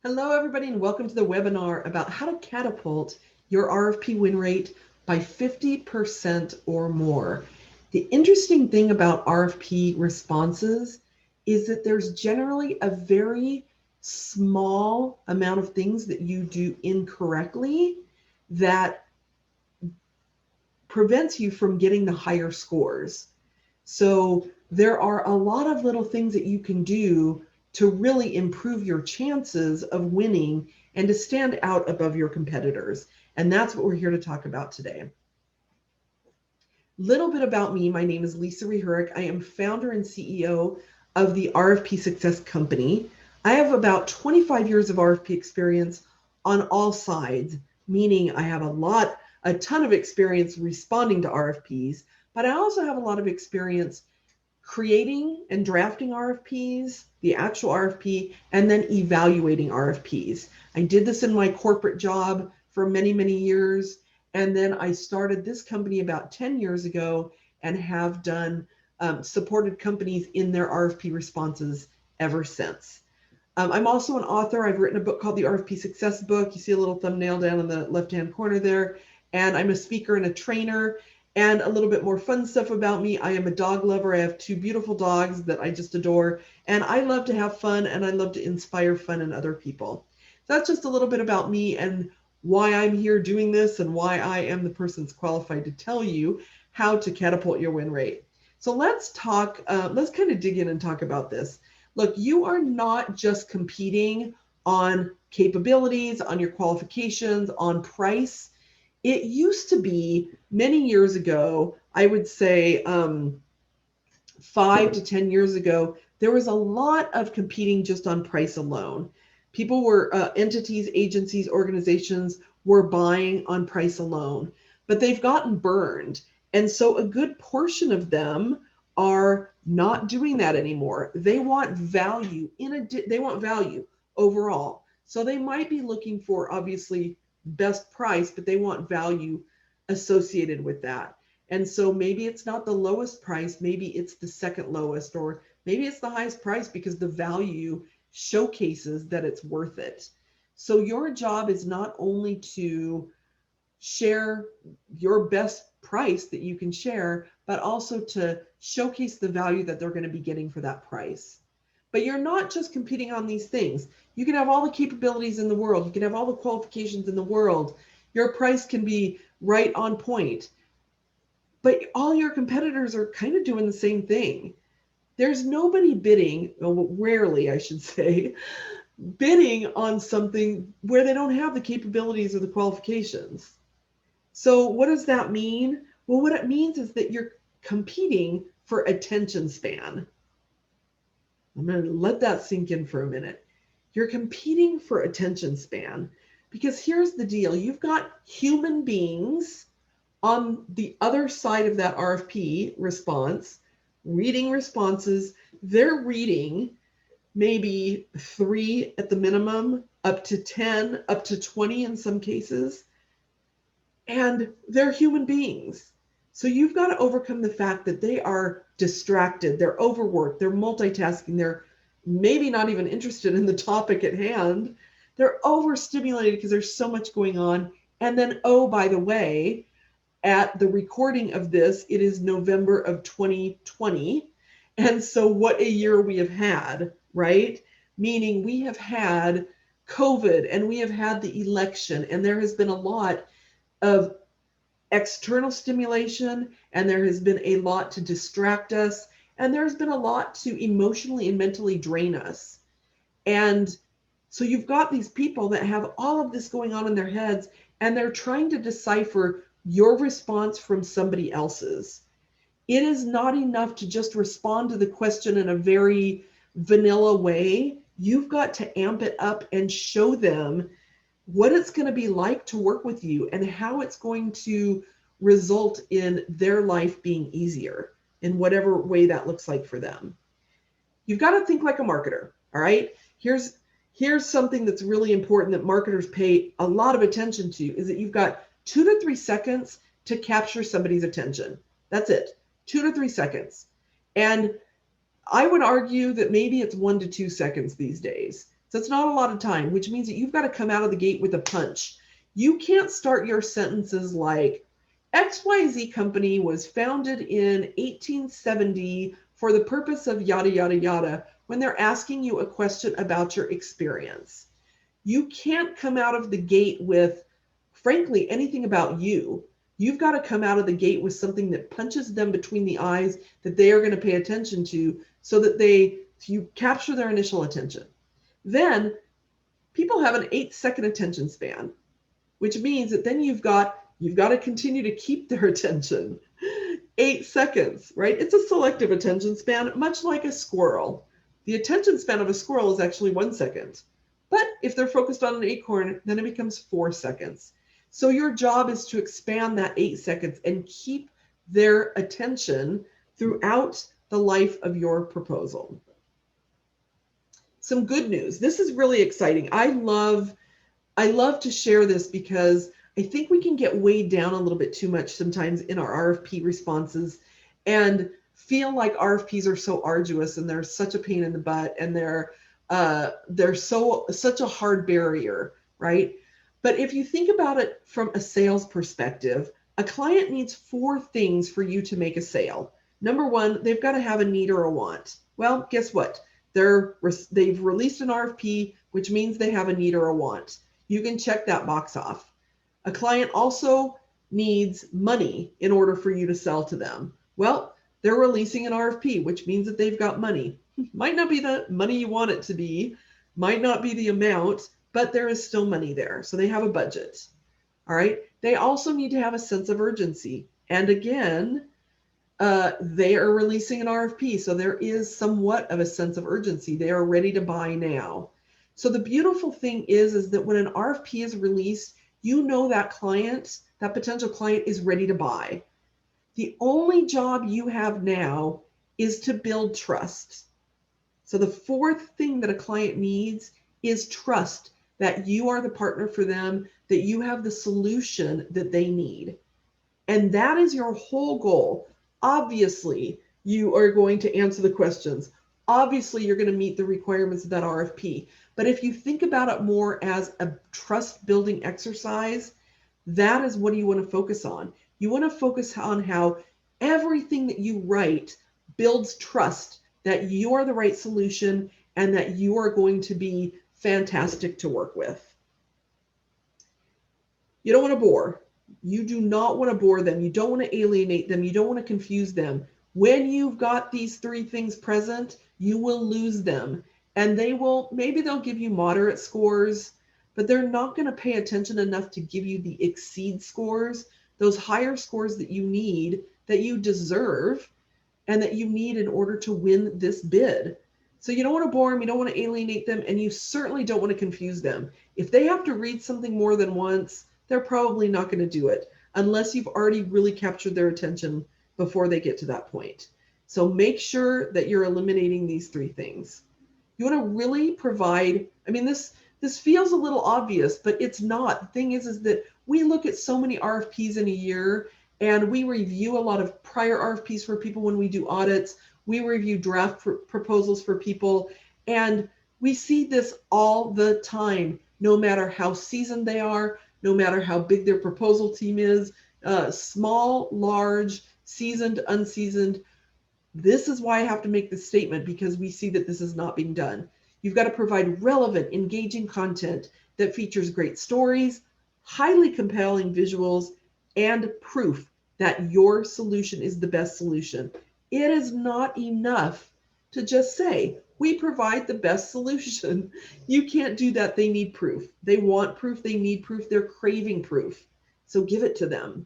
Hello, everybody, and welcome to the webinar about how to catapult your RFP win rate by 50% or more. The interesting thing about RFP responses is that there's generally a very small amount of things that you do incorrectly that prevents you from getting the higher scores. So there are a lot of little things that you can do to really improve your chances of winning and to stand out above your competitors. And that's what we're here to talk about today. Little bit about me. My name is Lisa Rehurek. I am founder and CEO of the RFP Success Company. I have about 25 years of RFP experience on all sides, meaning I have a ton of experience responding to RFPs, but I also have a lot of experience creating and drafting RFPs, the actual RFP, and then evaluating RFPs. I did this in my corporate job for many, many years. And then I started this company about 10 years ago and have done supported companies in their RFP responses ever since. I'm also an author. I've written a book called the RFP Success Book. You see a little thumbnail down in the left-hand corner there. And I'm a speaker and a trainer. And a little bit more fun stuff about me. I am a dog lover. I have two beautiful dogs that I just adore. And I love to have fun and I love to inspire fun in other people. So that's just a little bit about me and why I'm here doing this and why I am the person that's qualified to tell you how to catapult your win rate. So let's talk, let's kind of dig in and talk about this. Look, you are not just competing on capabilities, on your qualifications, on price. It used to be many years ago, I would say 5 to 10 years ago, there was a lot of competing just on price alone. People were, entities, agencies, organizations were buying on price alone, but they've gotten burned. And so a good portion of them are not doing that anymore. They want value they want value overall. So they might be looking for obviously best price, but they want value associated with that. And so maybe it's not the lowest price, maybe it's the second lowest, or maybe it's the highest price because the value showcases that it's worth it. So your job is not only to share your best price that you can share, but also to showcase the value that they're going to be getting for that price. But you're not just competing on these things. You can have all the capabilities in the world. You can have all the qualifications in the world. Your price can be right on point. But all your competitors are kind of doing the same thing. There's nobody bidding, well, rarely I should say, bidding on something where they don't have the capabilities or the qualifications. So what does that mean? Well, what it means is that you're competing for attention span. I'm going to let that sink in for a minute. You're competing for attention span because here's the deal. You've got human beings on the other side of that RFP response, reading responses. They're reading maybe 3 at the minimum, up to 10, up to 20 in some cases. And they're human beings. So you've got to overcome the fact that they are distracted, they're overworked, they're multitasking, they're maybe not even interested in the topic at hand. They're overstimulated because there's so much going on. And then, oh, by the way, at the recording of this, it is November of 2020. And so what a year we have had, right? Meaning we have had COVID and we have had the election, and there has been a lot of external stimulation, and there has been a lot to distract us, and there's been a lot to emotionally and mentally drain us. And so you've got these people that have all of this going on in their heads, and they're trying to decipher your response from somebody else's. It is not enough to just respond to the question in a very vanilla way. You've got to amp it up and show them what it's going to be like to work with you and how it's going to result in their life being easier in whatever way that looks like for them. You've got to think like a marketer, all right? Here's something that's really important that marketers pay a lot of attention to is that you've got 2 to 3 seconds to capture somebody's attention. That's it, 2 to 3 seconds. And I would argue that maybe it's 1 to 2 seconds these days. So it's not a lot of time, which means that you've got to come out of the gate with a punch. You can't start your sentences like, XYZ company was founded in 1870 for the purpose of yada, yada, yada, when they're asking you a question about your experience. You can't come out of the gate with, frankly, anything about you. You've got to come out of the gate with something that punches them between the eyes that they are going to pay attention to so that you capture their initial attention. Then people have an 8-second attention span, which means that then you've got to continue to keep their attention. 8 seconds, right? It's a selective attention span, much like a squirrel. The attention span of a squirrel is actually 1 second. But if they're focused on an acorn, then it becomes 4 seconds. So your job is to expand that 8 seconds and keep their attention throughout the life of your proposal. Some good news. This is really exciting. I love to share this because I think we can get weighed down a little bit too much sometimes in our RFP responses and feel like RFPs are so arduous and they're such a pain in the butt and they're such a hard barrier, right? But if you think about it from a sales perspective, a client needs 4 things for you to make a sale. Number 1, they've got to have a need or a want. Well, guess what? They've released an RFP, which means they have a need or a want. You can check that box off. A client also needs money in order for you to sell to them. Well, they're releasing an RFP, which means that they've got money. Might not be the money you want it to be, might not be the amount, but there is still money there. So they have a budget. All right. They also need to have a sense of urgency. And again, they are releasing an RFP. So there is somewhat of a sense of urgency. They are ready to buy now. So the beautiful thing is that when an RFP is released, you know that client, that potential client is ready to buy. The only job you have now is to build trust. So the 4th thing that a client needs is trust that you are the partner for them, that you have the solution that they need. And that is your whole goal. Obviously, you are going to answer the questions. Obviously, you're going to meet the requirements of that RFP. But if you think about it more as a trust building exercise, that is what you want to focus on. You want to focus on how everything that you write builds trust that you are the right solution and that you are going to be fantastic to work with. You don't want to bore. You do not want to bore them. You don't want to alienate them. You don't want to confuse them. When you've got these 3 things present, you will lose them. And maybe they'll give you moderate scores, but they're not going to pay attention enough to give you the exceed scores, those higher scores that you need, that you deserve, and that you need in order to win this bid. So you don't want to bore them, you don't want to alienate them, and you certainly don't want to confuse them. If they have to read something more than once, they're probably not going to do it unless you've already really captured their attention before they get to that point. So make sure that you're eliminating these 3 things. You want to really provide, this feels a little obvious, but it's not. The thing is that we look at so many RFPs in a year, and we review a lot of prior RFPs for people when we do audits. We review draft proposals for people, and we see this all the time, no matter how seasoned they are, no matter how big their proposal team is, small, large, seasoned, unseasoned. This is why I have to make this statement, because we see that this is not being done. You've got to provide relevant, engaging content that features great stories, highly compelling visuals, and proof that your solution is the best solution. It is not enough to just say, we provide the best solution. You can't do that. They need proof. They want proof. They need proof. They're craving proof. So give it to them.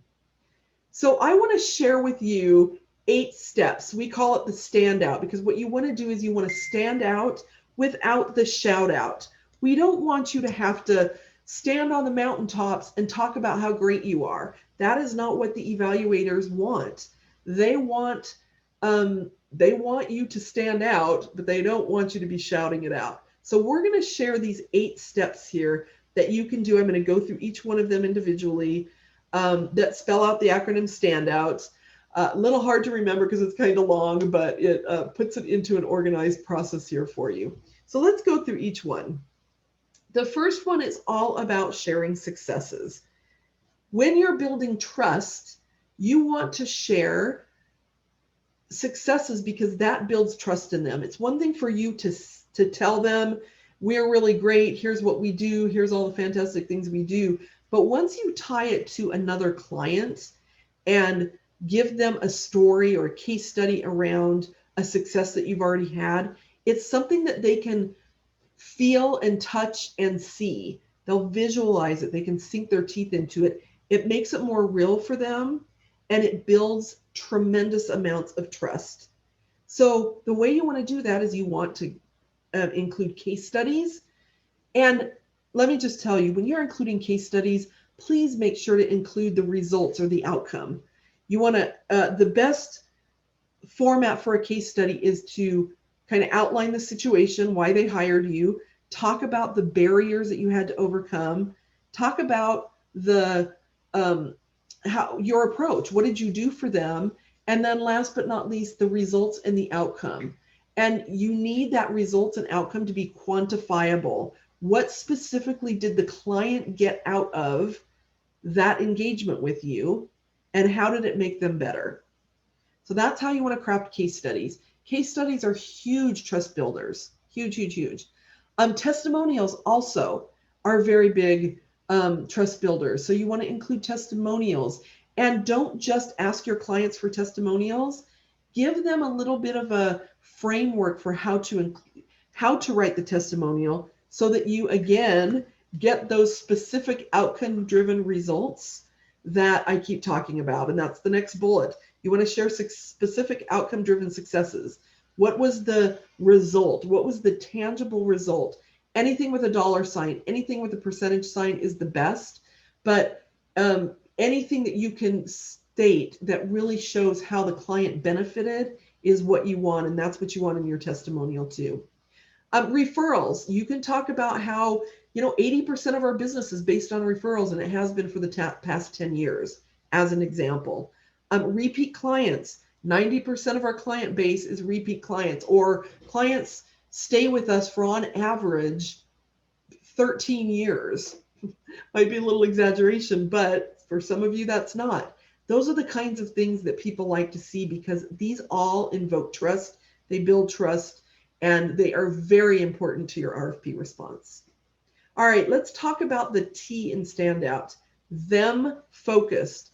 So I want to share with you 8 steps. We call it the standout, because what you want to do is you want to stand out without the shout out. We don't want you to have to stand on the mountaintops and talk about how great you are. That is not what the evaluators want. They want you to stand out, but they don't want you to be shouting it out. So we're going to share these 8 steps here that you can do. I'm going to go through each one of them individually that spell out the acronym standouts. A little hard to remember because it's kind of long, but it puts it into an organized process here for you. So let's go through each one. The first one is all about sharing successes. When you're building trust, you want to share successes because that builds trust in them. It's one thing for you to tell them, we're really great, here's what we do, here's all the fantastic things we do. But once you tie it to another client and give them a story or a case study around a success that you've already had, it's something that they can feel and touch and see. They'll visualize it. They can sink their teeth into it. It makes it more real for them, and it builds tremendous amounts of trust. So the way you want to do that is you want to include case studies. And let me just tell you, when you're including case studies, please make sure to include the results or the outcome. You want to, the best format for a case study is to kind of outline the situation, why they hired you, talk about the barriers that you had to overcome, talk about the how your approach, what did you do for them, and then last but not least, the results and the outcome. And you need that results and outcome to be quantifiable. What specifically did the client get out of that engagement with you, and how did it make them better? So that's how you want to craft case studies. Case studies are huge trust builders, huge, huge, huge. Testimonials also are very big trust builders. So you want to include testimonials, and don't just ask your clients for testimonials. Give them a little bit of a framework for how to write the testimonial so that you, again, get those specific outcome-driven results that I keep talking about. And that's the next bullet. You want to share specific outcome-driven successes. What was the result? What was the tangible result? Anything with a dollar sign, anything with a percentage sign is the best, but anything that you can state that really shows how the client benefited is what you want, and that's what you want in your testimonial too. Referrals, you can talk about how 80% of our business is based on referrals, and it has been for the past 10 years, as an example. Repeat clients, 90% of our client base is repeat clients, or clients stay with us for on average 13 years. Might be a little exaggeration, but for some of you that's not. Those are the kinds of things that people like to see because these all invoke trust, they build trust, and they are very important to your RFP response. All right, let's talk about the T in standout, them focused.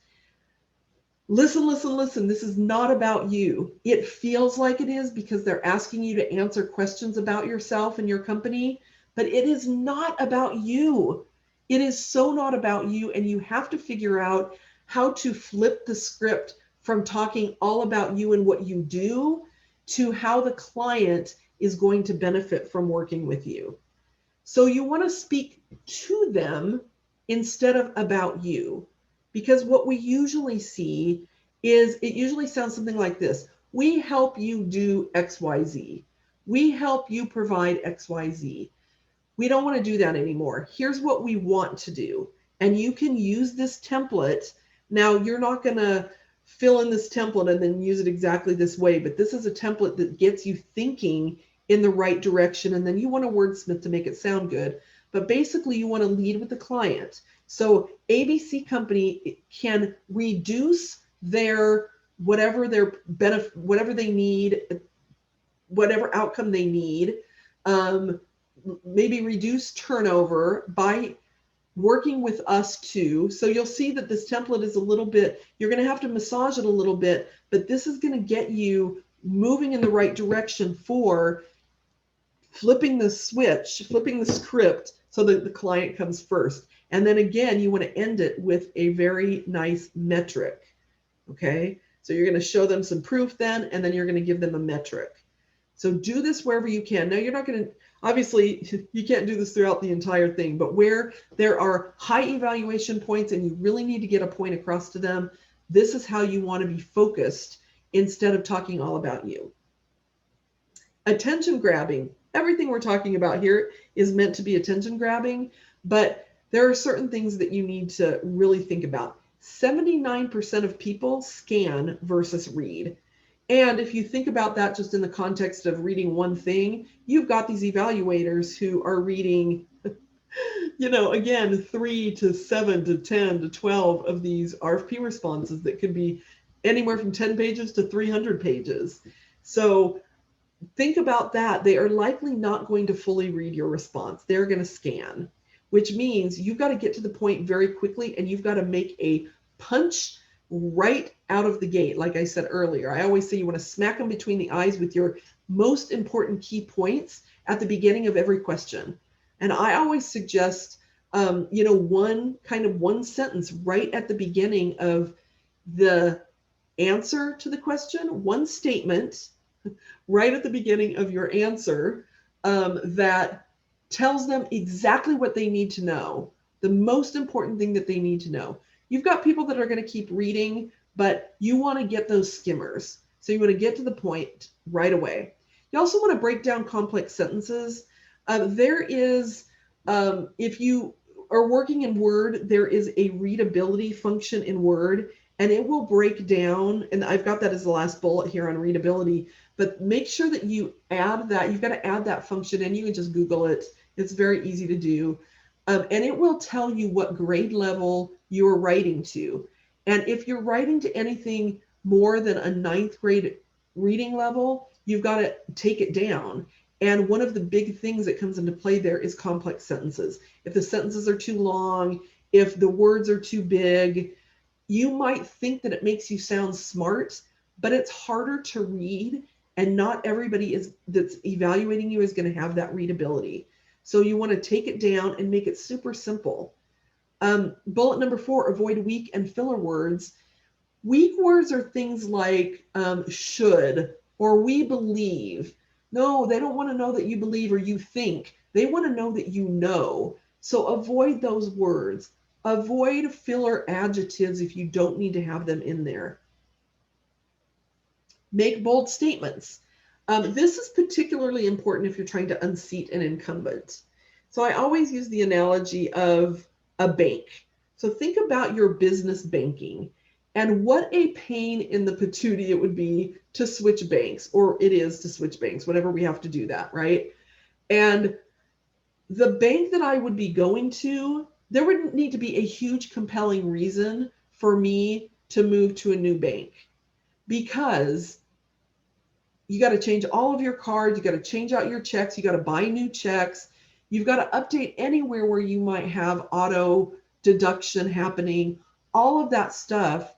Listen, listen, listen. This is not about you. It feels like it is because they're asking you to answer questions about yourself and your company, but it is not about you. It is so not about you, and you have to figure out how to flip the script from talking all about you and what you do to how the client is going to benefit from working with you. So you want to speak to them instead of about you. Because what we usually see is it usually sounds something like this. We help you do XYZ. We help you provide XYZ. We don't want to do that anymore. Here's what we want to do. And you can use this template. Now, you're not going to fill in this template and then use it exactly this way, but this is a template that gets you thinking in the right direction. And then you want to wordsmith to make it sound good. But basically, you want to lead with the client. So ABC company can reduce their whatever their benefit, whatever they need, whatever outcome they need, maybe reduce turnover by working with us too. So you'll see that this template is a little bit, you're going to have to massage it a little bit, but this is going to get you moving in the right direction for flipping the switch, flipping the script so that the client comes first. And then again, you want to end it with a very nice metric. Okay, so you're going to show them some proof then, and then you're going to give them a metric. So do this wherever you can. Now, you're not going to, obviously, you can't do this throughout the entire thing, but where there are high evaluation points and you really need to get a point across to them, this is how you want to be focused instead of talking all about you. Attention grabbing. Everything we're talking about here is meant to be attention grabbing, but there are certain things that you need to really think about. 79% of people scan versus read. And if you think about that just in the context of reading one thing, you've got these evaluators who are reading Again, 3 to 7 to 10 to 12 of these RFP responses that could be anywhere from 10 pages to 300 pages. So think about that. They are likely not going to fully read your response. They're going to scan, which means you've got to get to the point very quickly, and you've got to make a punch right out of the gate. Like I said earlier, I always say you want to smack them between the eyes with your most important key points at the beginning of every question. And I always suggest, one sentence right at the beginning of the answer to the question, one statement right at the beginning of your answer that tells them exactly what they need to know, the most important thing that they need to know. You've got people that are going to keep reading, but you want to get those skimmers. So you want to get to the point right away. You also want to break down complex sentences. If you are working in Word, there is a readability function in Word, and it will break down, and I've got that as the last bullet here on readability, but make sure that you add that. You've got to add that function, and you can just Google it. It's very easy to do. And it will tell you what grade level you're writing to. And if you're writing to anything more than a 9th grade reading level, you've got to take it down. And one of the big things that comes into play there is complex sentences. If the sentences are too long, if the words are too big, you might think that it makes you sound smart, but it's harder to read, and not everybody that's evaluating you is going to have that readability. So you want to take it down and make it super simple. Bullet number 4, avoid weak and filler words. Weak words are things like should or we believe. No, they don't want to know that you believe or you think. They want to know that you know. So avoid those words. Avoid filler adjectives if you don't need to have them in there. Make bold statements. This is particularly important if you're trying to unseat an incumbent. So I always use the analogy of a bank. So think about your business banking and what a pain in the patootie it would be to switch banks, or it is to switch banks, whenever we have to do that, right? And the bank that I would be going to, there would need to be a huge compelling reason for me to move to a new bank, because you got to change all of your cards, you got to change out your checks, you got to buy new checks, you've got to update anywhere where you might have auto deduction happening. All of that stuff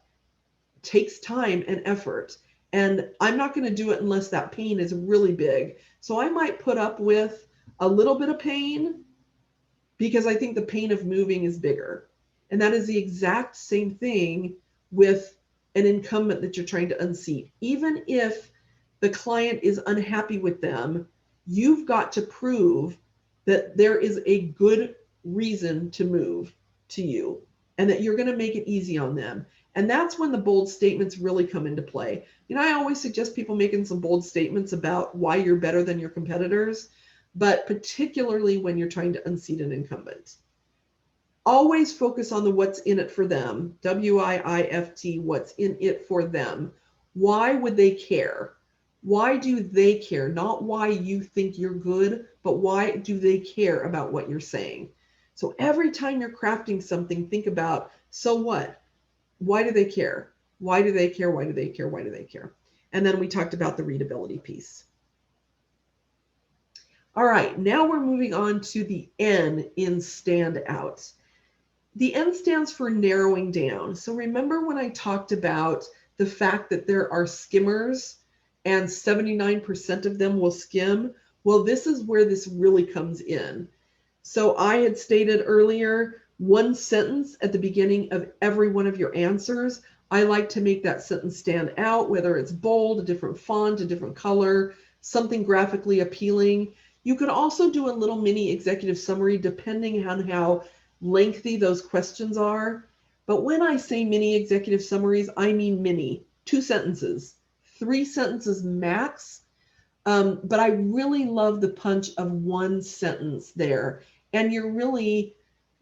takes time and effort. And I'm not going to do it unless that pain is really big. So I might put up with a little bit of pain because I think the pain of moving is bigger. And that is the exact same thing with an incumbent that you're trying to unseat. Even if the client is unhappy with them, you've got to prove that there is a good reason to move to you and that you're going to make it easy on them. And that's when the bold statements really come into play. I always suggest people making some bold statements about why you're better than your competitors, but particularly when you're trying to unseat an incumbent. Always focus on the what's in it for them, WIIFT, what's in it for them. Why would they care? Why do they care? Not why you think you're good, but why do they care about what you're saying? So every time you're crafting something, think about, so what? Why do they care? Why do they care? Why do they care? Why do they care? And then we talked about the readability piece. All right, now we're moving on to the N in stand out. The N stands for narrowing down. So remember when I talked about the fact that there are skimmers and 79% of them will skim? Well, this is where this really comes in. So I had stated earlier, one sentence at the beginning of every one of your answers. I like to make that sentence stand out, whether it's bold, a different font, a different color, something graphically appealing. You could also do a little mini executive summary depending on how lengthy those questions are. But when I say mini executive summaries, I mean mini, 2 sentences, 3 sentences max. But I really love the punch of 1 sentence there. And you're really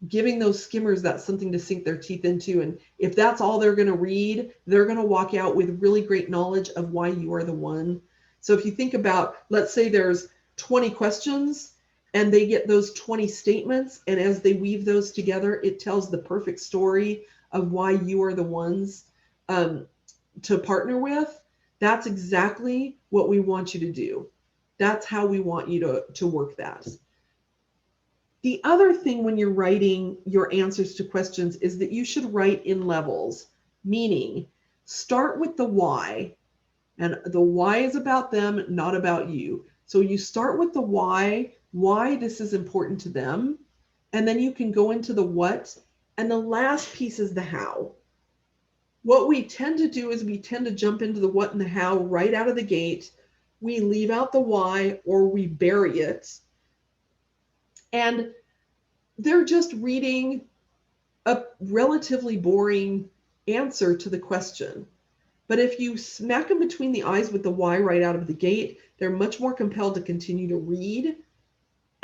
giving those skimmers that something to sink their teeth into. And if that's all they're going to read, they're going to walk out with really great knowledge of why you are the one. So if you think about, let's say there's 20 questions and they get those 20 statements. And as they weave those together, it tells the perfect story of why you are the ones to partner with. That's exactly what we want you to do. That's how we want you to work that. The other thing when you're writing your answers to questions is that you should write in levels, meaning start with the why. And the why is about them, not about you. So you start with the why this is important to them. And then you can go into the what. And the last piece is the how. What we tend to do is we tend to jump into the what and the how right out of the gate. We leave out the why or we bury it. And they're just reading a relatively boring answer to the question. But if you smack them between the eyes with the why right out of the gate, they're much more compelled to continue to read.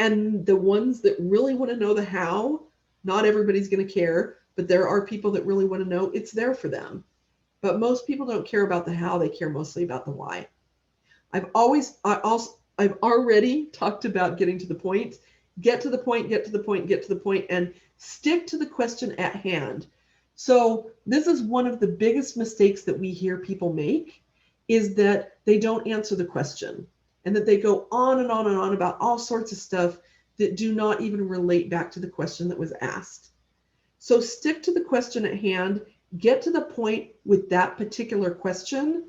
And the ones that really want to know the how, not everybody's going to care, but there are people that really want to know, it's there for them. But most people don't care about the how, they care mostly about the why. I've already talked about getting to the point. Get to the point, get to the point, get to the point, and stick to the question at hand. So this is one of the biggest mistakes that we hear people make, is that they don't answer the question and that they go on and on and on about all sorts of stuff that do not even relate back to the question that was asked. So stick to the question at hand, get to the point with that particular question.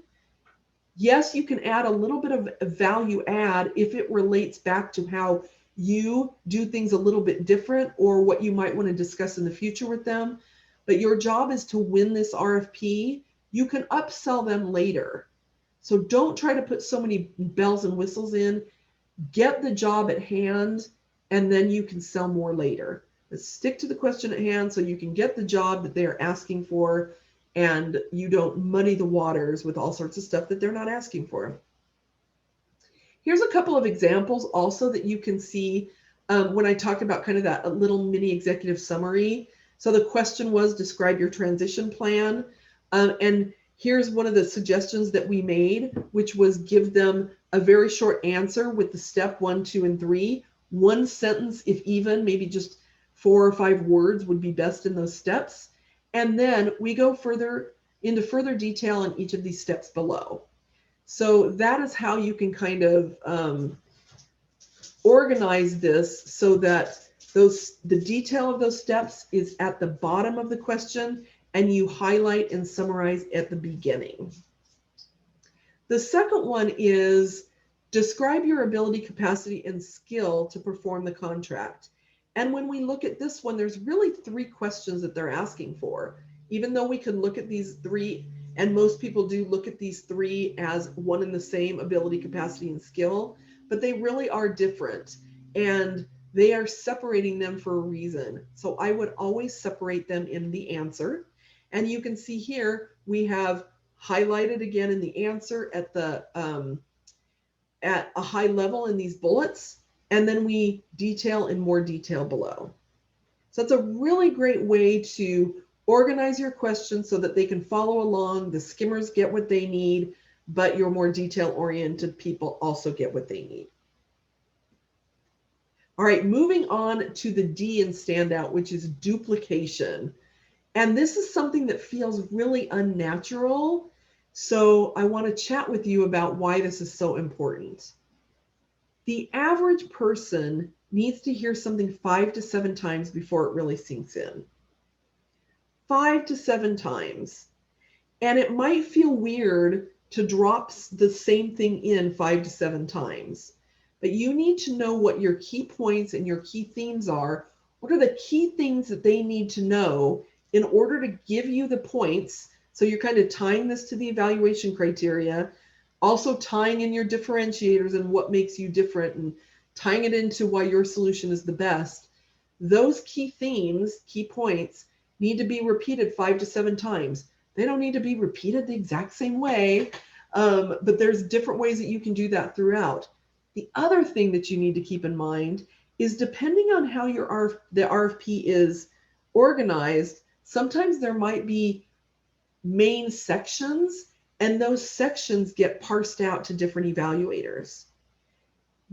Yes, you can add a little bit of value add if it relates back to how you do things a little bit different or what you might want to discuss in the future with them. But your job is to win this RFP. You can upsell them later. So don't try to put so many bells and whistles in. Get the job at hand, and then you can sell more later. But stick to the question at hand so you can get the job that they are asking for, and you don't muddy the waters with all sorts of stuff that they're not asking for. Here's a couple of examples also that you can see when I talk about kind of that little mini executive summary. So the question was, describe your transition plan. And here's one of the suggestions that we made, which was give them a very short answer with the step 1, 2, and 3. One sentence, if even, maybe just 4 or 5 words would be best in those steps. And then we go into further detail on each of these steps below. So that is how you can kind of organize this so that the detail of those steps is at the bottom of the question and you highlight and summarize at the beginning. The second one is describe your ability, capacity, and skill to perform the contract. And when we look at this one, there's really 3 questions that they're asking for. Even though we can look at these 3, and most people do look at these 3 as one and the same, ability, capacity, and skill, but they really are different. And they are separating them for a reason. So I would always separate them in the answer. And you can see here, we have highlighted again in the answer at a high level in these bullets, and then we detail in more detail below. So it's a really great way to organize your questions so that they can follow along. The skimmers get what they need, but your more detail-oriented people also get what they need. All right, moving on to the D in standout, which is duplication. And this is something that feels really unnatural. So I want to chat with you about why this is so important. The average person needs to hear something 5 to 7 times before it really sinks in. 5 to 7 times. And it might feel weird to drop the same thing in 5 to 7 times. But you need to know what your key points and your key themes are. What are the key things that they need to know in order to give you the points? So you're kind of tying this to the evaluation criteria, also tying in your differentiators and what makes you different, and tying it into why your solution is the best. Those key themes, key points, need to be repeated 5 to 7 times. They don't need to be repeated the exact same way, but there's different ways that you can do that throughout. The other thing that you need to keep in mind is, depending on how the RFP is organized, sometimes there might be main sections, and those sections get parsed out to different evaluators,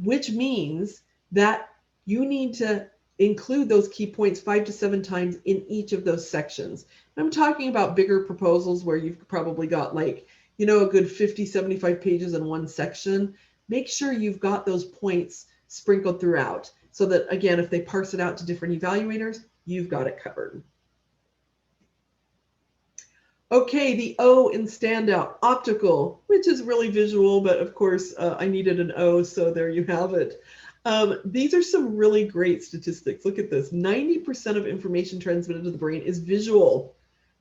which means that you need to include those key points 5 to 7 times in each of those sections. I'm talking about bigger proposals where you've probably got like, a good 50, 75 pages in one section. Make sure you've got those points sprinkled throughout so that, again, if they parse it out to different evaluators, you've got it covered. Okay, the O in standout, optical, which is really visual, but of course I needed an O, so there you have it. These are some really great statistics. Look at this. 90% of information transmitted to the brain is visual.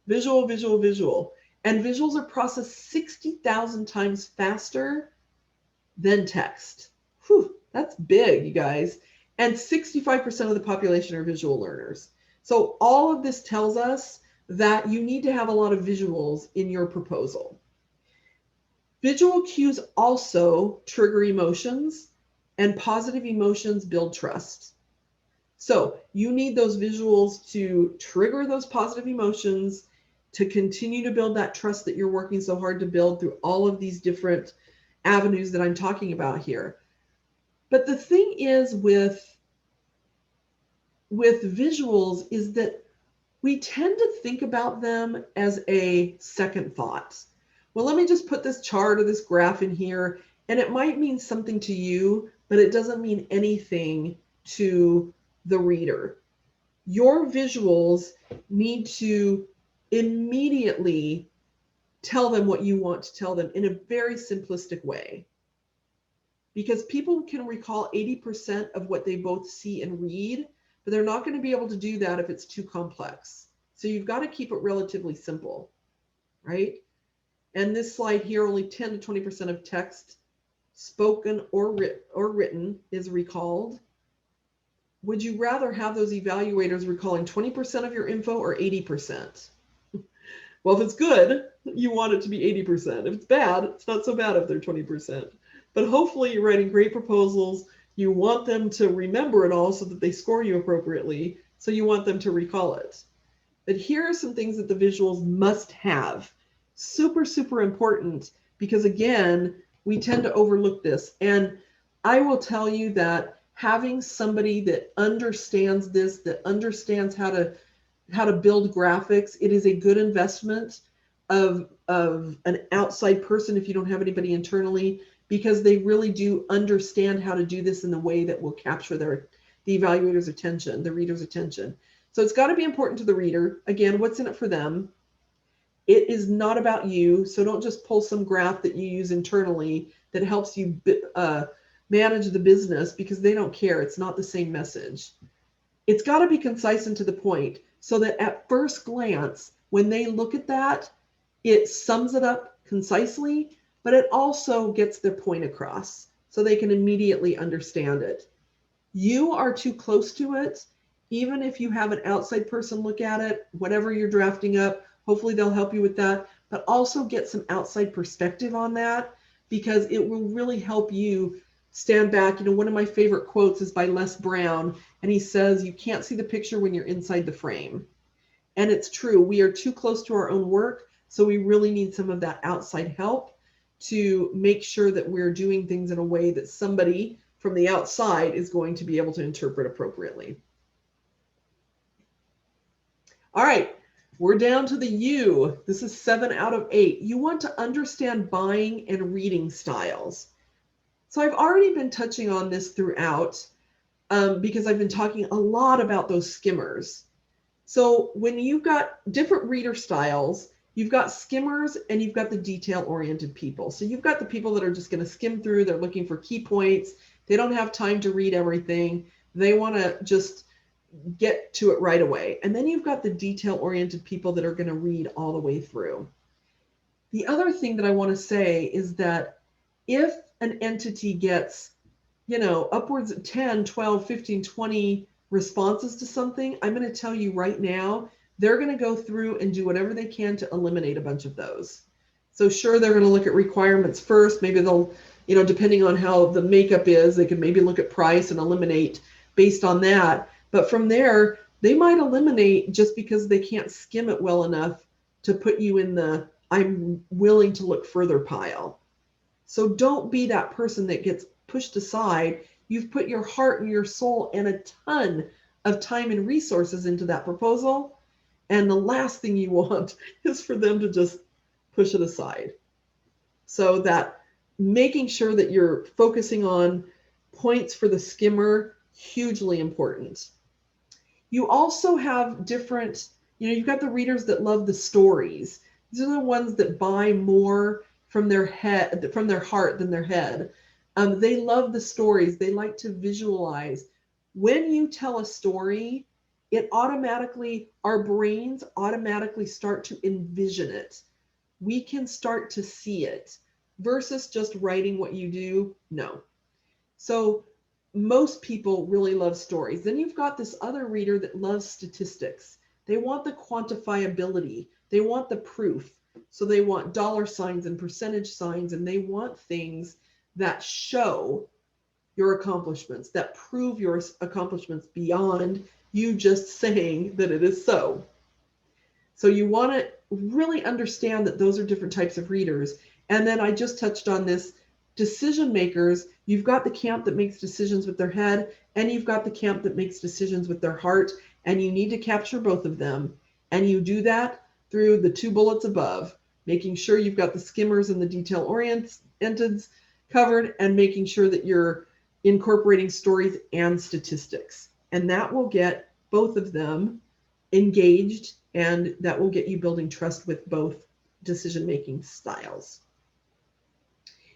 Visual, visual, visual. And visuals are processed 60,000 times faster than text. Whew, that's big, you guys. And 65% of the population are visual learners. So all of this tells us that you need to have a lot of visuals in your proposal. Visual cues also trigger emotions, and positive emotions build trust. So you need those visuals to trigger those positive emotions, to continue to build that trust that you're working so hard to build through all of these different avenues that I'm talking about here. But the thing is with visuals is that we tend to think about them as a second thought. Well, let me just put this chart or this graph in here, and it might mean something to you, but it doesn't mean anything to the reader. Your visuals need to immediately tell them what you want to tell them in a very simplistic way. Because people can recall 80% of what they both see and read, but they're not going to be able to do that if it's too complex. So you've got to keep it relatively simple, right? And this slide here, only 10 to 20% of text spoken or written is recalled. Would you rather have those evaluators recalling 20% of your info or 80%? Well, if it's good, you want it to be 80%. If it's bad, it's not so bad if they're 20%. But hopefully you're writing great proposals. You want them to remember it all so that they score you appropriately. So you want them to recall it. But here are some things that the visuals must have. Super, super important, because again, we tend to overlook this. And I will tell you that having somebody that understands this, that understands how to build graphics, it is a good investment of an outside person if you don't have anybody internally, because they really do understand how to do this in the way that will capture the evaluator's attention, the reader's attention. So it's got to be important to the reader. Again, what's in it for them? It is not about you. So don't just pull some graph that you use internally that helps you manage the business, because they don't care. It's not the same message. It's got to be concise and to the point, so that at first glance, when they look at that, it sums it up concisely, but it also gets their point across so they can immediately understand it. You are too close to it. Even if you have an outside person look at it, whatever you're drafting up, hopefully they'll help you with that, but also get some outside perspective on that, because it will really help you stand back. One of my favorite quotes is by Les Brown, and he says, you can't see the picture when you're inside the frame. And it's true. We are too close to our own work, so we really need some of that outside help to make sure that we're doing things in a way that somebody from the outside is going to be able to interpret appropriately. All right, we're down to the U. This is 7 out of 8. You want to understand buying and reading styles. So I've already been touching on this throughout because I've been talking a lot about those skimmers. So when you've got different reader styles, you've got skimmers and you've got the detail-oriented people. So you've got the people that are just going to skim through. They're looking for key points. They don't have time to read everything. They want to just get to it right away. And then you've got the detail-oriented people that are going to read all the way through. The other thing that I want to say is that if an entity gets, upwards of 10, 12, 15, 20 responses to something, I'm going to tell you right now, they're going to go through and do whatever they can to eliminate a bunch of those. So sure, they're going to look at requirements first. Maybe they'll, depending on how the makeup is, they could maybe look at price and eliminate based on that. But from there, they might eliminate just because they can't skim it well enough to put you in the I'm willing to look further pile. So don't be that person that gets pushed aside You've put your heart and your soul and a ton of time and resources into that proposal. And the last thing you want is for them to just push it aside. So that making sure that you're focusing on points for the skimmer, hugely important. You also have different, you've got the readers that love the stories. These are the ones that buy more from their heart than their head. They love the stories. They like to visualize. When you tell a story, our brains automatically start to envision it. We can start to see it versus just writing what you do. No. So most people really love stories. Then you've got this other reader that loves statistics. They want the quantifiability. They want the proof. So they want dollar signs and percentage signs, and they want things that show your accomplishments, that prove your accomplishments beyond you just saying that it is so. So you want to really understand that those are different types of readers. And then I just touched on this, decision makers. You've got the camp that makes decisions with their head, and you've got the camp that makes decisions with their heart, and you need to capture both of them. And you do that through the 2 bullets above, making sure you've got the skimmers and the detail-oriented covered, and making sure that you're incorporating stories and statistics. And that will get both of them engaged, and that will get you building trust with both decision-making styles.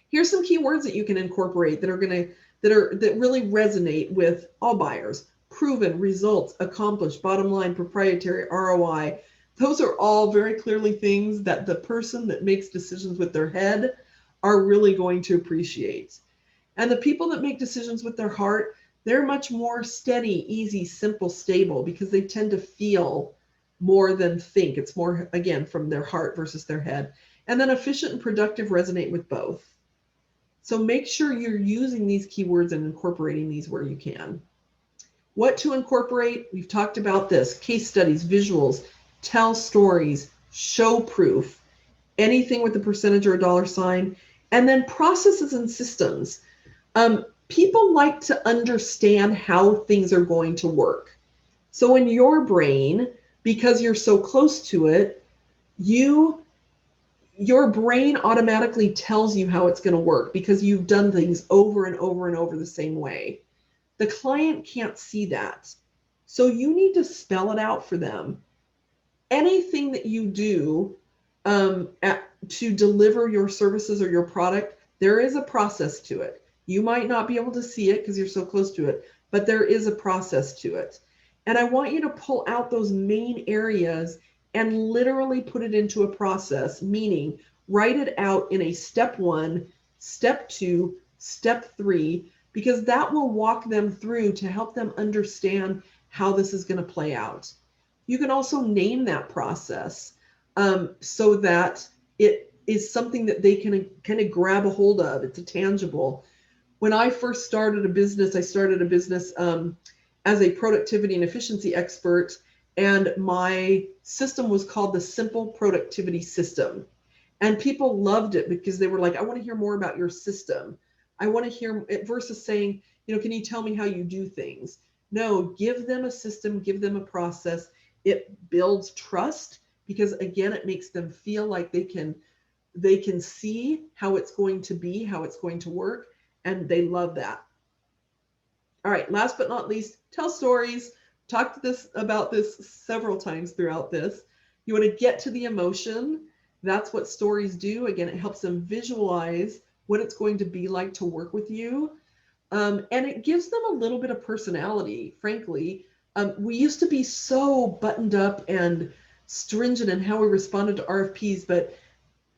Here's some keywords that you can incorporate that really resonate with all buyers. Proven, results, accomplished, bottom line, proprietary, ROI. Those are all very clearly things that the person that makes decisions with their head are really going to appreciate. And the people that make decisions with their heart, they're much more steady, easy, simple, stable, because they tend to feel more than think. It's more, again, from their heart versus their head. And then efficient and productive resonate with both. So make sure you're using these keywords and incorporating these where you can. What to incorporate? We've talked about this. Case studies, visuals, tell stories, show proof, anything with a percentage or a dollar sign, and then processes and systems. People like to understand how things are going to work. So in your brain, because you're so close to it, your brain automatically tells you how it's going to work because you've done things over and over and over the same way. The client can't see that. So you need to spell it out for them. Anything that you do to deliver your services or your product, there is a process to it. You might not be able to see it because you're so close to it, but there is a process to it. And I want you to pull out those main areas and literally put it into a process, meaning write it out in a step 1, step 2, step 3, because that will walk them through to help them understand how this is going to play out. You can also name that process so that it is something that they can kind of grab a hold of. It's a tangible. When I first started a business, I started a business as a productivity and efficiency expert, and my system was called the Simple Productivity System. And people loved it because they were like, I want to hear more about your system. I want to hear it versus saying, can you tell me how you do things? No, give them a system, give them a process. It builds trust because, again, it makes them feel like they can see how it's going to be, how it's going to work, and they love that. All right, last but not least, tell stories. Talked about this several times throughout this. You want to get to the emotion. That's what stories do. Again, it helps them visualize what it's going to be like to work with you. And it gives them a little bit of personality, frankly. We used to be so buttoned up and stringent in how we responded to RFPs, but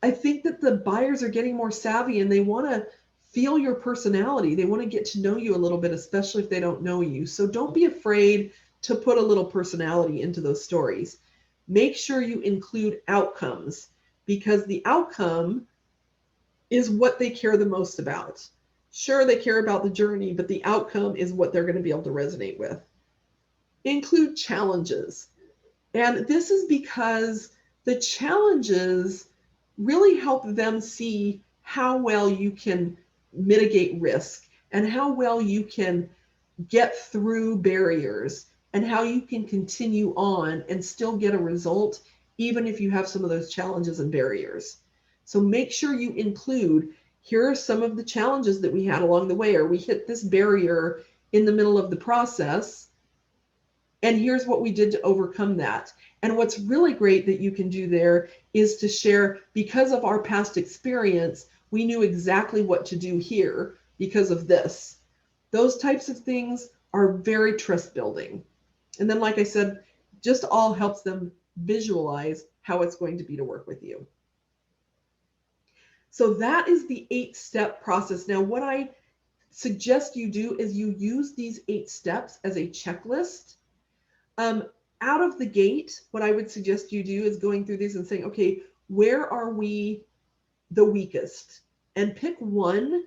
I think that the buyers are getting more savvy and they want to feel your personality. They want to get to know you a little bit, especially if they don't know you. So don't be afraid to put a little personality into those stories. Make sure you include outcomes because the outcome is what they care the most about. Sure, they care about the journey, but the outcome is what they're going to be able to resonate with. Include challenges. And this is because the challenges really help them see how well you can mitigate risk, and how well you can get through barriers and how you can continue on and still get a result, even if you have some of those challenges and barriers. So make sure you include, here are some of the challenges that we had along the way, or we hit this barrier in the middle of the process, and here's what we did to overcome that. And what's really great that you can do there is to share, because of our past experience, we knew exactly what to do here because of this. Those types of things are very trust building. And then, like I said, just all helps them visualize how it's going to be to work with you. So that is the 8-step process. Now, what I suggest you do is you use these 8 steps as a checklist. Out of the gate, what I would suggest you do is going through these and saying, okay, where are we the weakest? And pick one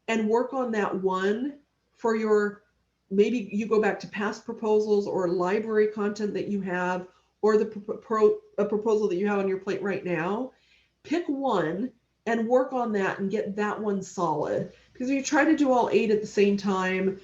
and work on that one for your, maybe you go back to past proposals or library content that you have, or a proposal that you have on your plate right now. Pick one and work on that and get that one solid. Because if you try to do all 8 at the same time,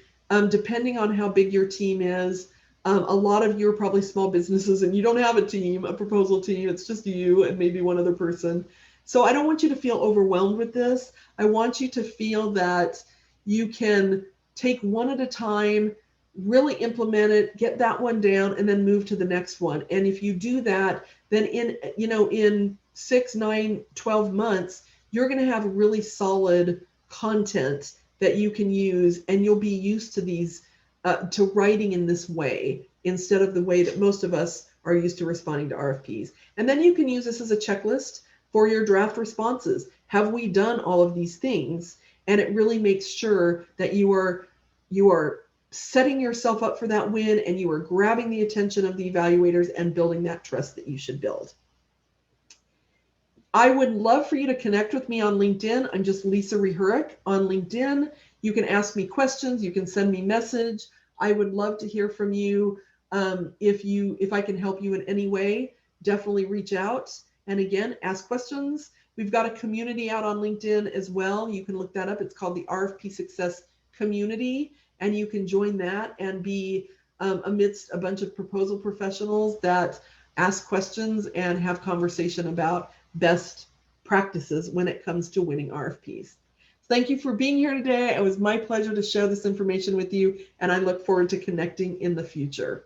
depending on how big your team is, a lot of you are probably small businesses and you don't have a team, a proposal team. It's just you and maybe one other person. So I don't want you to feel overwhelmed with this. I want you to feel that you can take one at a time, really implement it, get that one down, and then move to the next one. And if you do that, then in 6, 9, 12 months, you're going to have really solid content that you can use, and you'll be used to these, to writing in this way instead of the way that most of us are used to responding to RFPs. And then you can use this as a checklist for your draft responses. Have we done all of these things? And it really makes sure that you are setting yourself up for that win, and you are grabbing the attention of the evaluators and building that trust that you should build. I would love for you to connect with me on LinkedIn. I'm just Lisa Rehurek on LinkedIn. You can ask me questions. You can send me message. I would love to hear from you. If I can help you in any way, definitely reach out. And again, ask questions. We've got a community out on LinkedIn as well. You can look that up. It's called the RFP Success Community, and you can join that and be amidst a bunch of proposal professionals that ask questions and have conversation about best practices when it comes to winning RFPs. Thank you for being here today. It was my pleasure to share this information with you, and I look forward to connecting in the future.